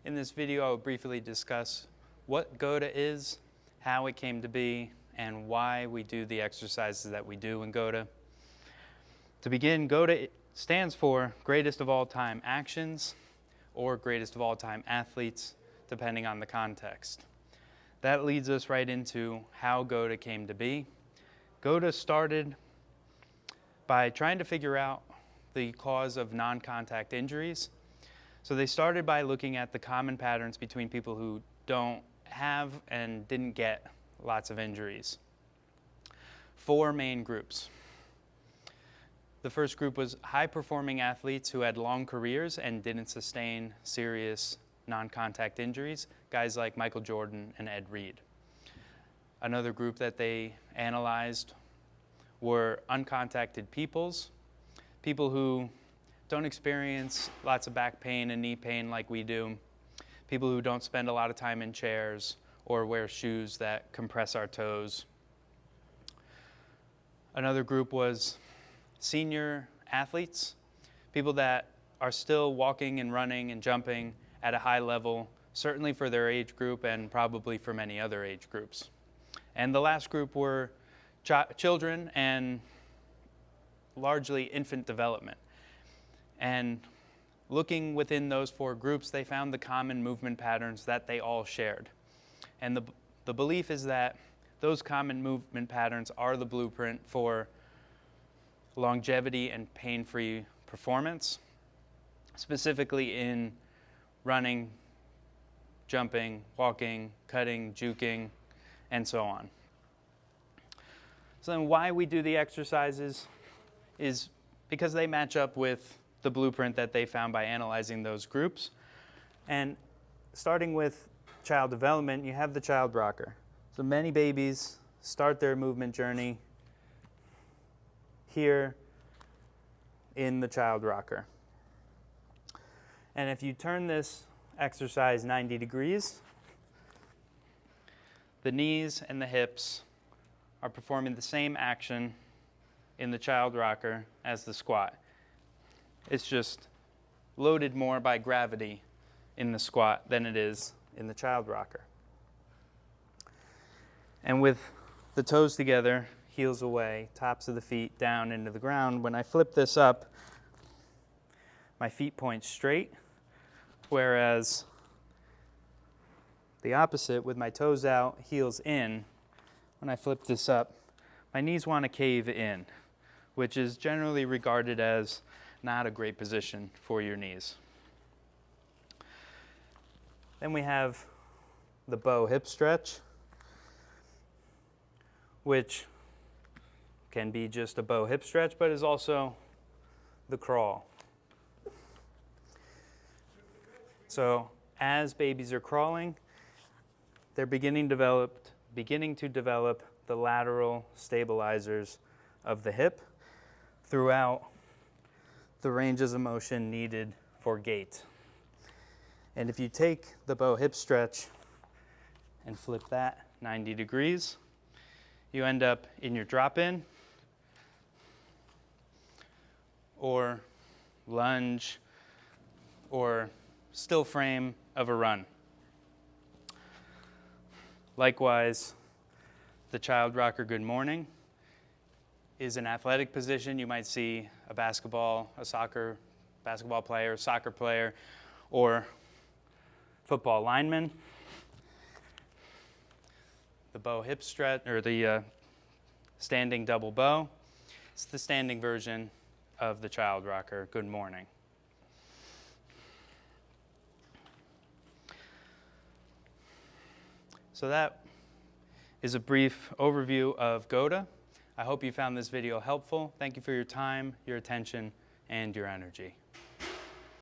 In this video, I will briefly discuss what GOATA is, how it came to be, and why we do the exercises that we do in GOATA. To begin, GOATA stands for Greatest of All Time Actions or Greatest of All Time Athletes, depending on the context. That leads us right into how GOATA came to be. GOATA started by trying to figure out the cause of non-contact injuries. So they started by looking at the common patterns between people who don't have and didn't get lots of injuries. 4 main groups. The first group was high-performing athletes who had long careers and didn't sustain serious non-contact injuries, guys like Michael Jordan and Ed Reed. Another group that they analyzed were uncontacted people who don't experience lots of back pain and knee pain like we do, people who don't spend a lot of time in chairs or wear shoes that compress our toes. Another group was senior athletes, people that are still walking and running and jumping at a high level, certainly for their age group and probably for many other age groups. And the last group were children and largely infant development. And looking within those 4 groups, they found the common movement patterns that they all shared. And the belief is that those common movement patterns are the blueprint for longevity and pain-free performance, specifically in running, jumping, walking, cutting, juking, and so on. So then why we do the exercises is because they match up with the blueprint that they found by analyzing those groups. And starting with child development, you have the child rocker. So many babies start their movement journey here in the child rocker. And if you turn this exercise 90 degrees, the knees and the hips are performing the same action in the child rocker as the squat. It's just loaded more by gravity in the squat than it is in the child rocker. And with the toes together, heels away, tops of the feet down into the ground, when I flip this up, my feet point straight, whereas the opposite, with my toes out, heels in, when I flip this up, my knees want to cave in, which is generally regarded as not a great position for your knees. Then we have the bow hip stretch, which can be just a bow hip stretch, but is also the crawl. So as babies are crawling, they're beginning to develop the lateral stabilizers of the hip throughout the ranges of motion needed for gait. And if you take the bow hip stretch and flip that 90 degrees, you end up in your drop-in or lunge or still frame of a run. Likewise, the child rocker good morning is an athletic position. You might see a basketball player, soccer player, or football lineman. The bow hip stretch, or the standing double bow, it's the standing version of the child rocker good morning. So that is a brief overview of GOATA. I hope you found this video helpful. Thank you for your time, your attention, and your energy.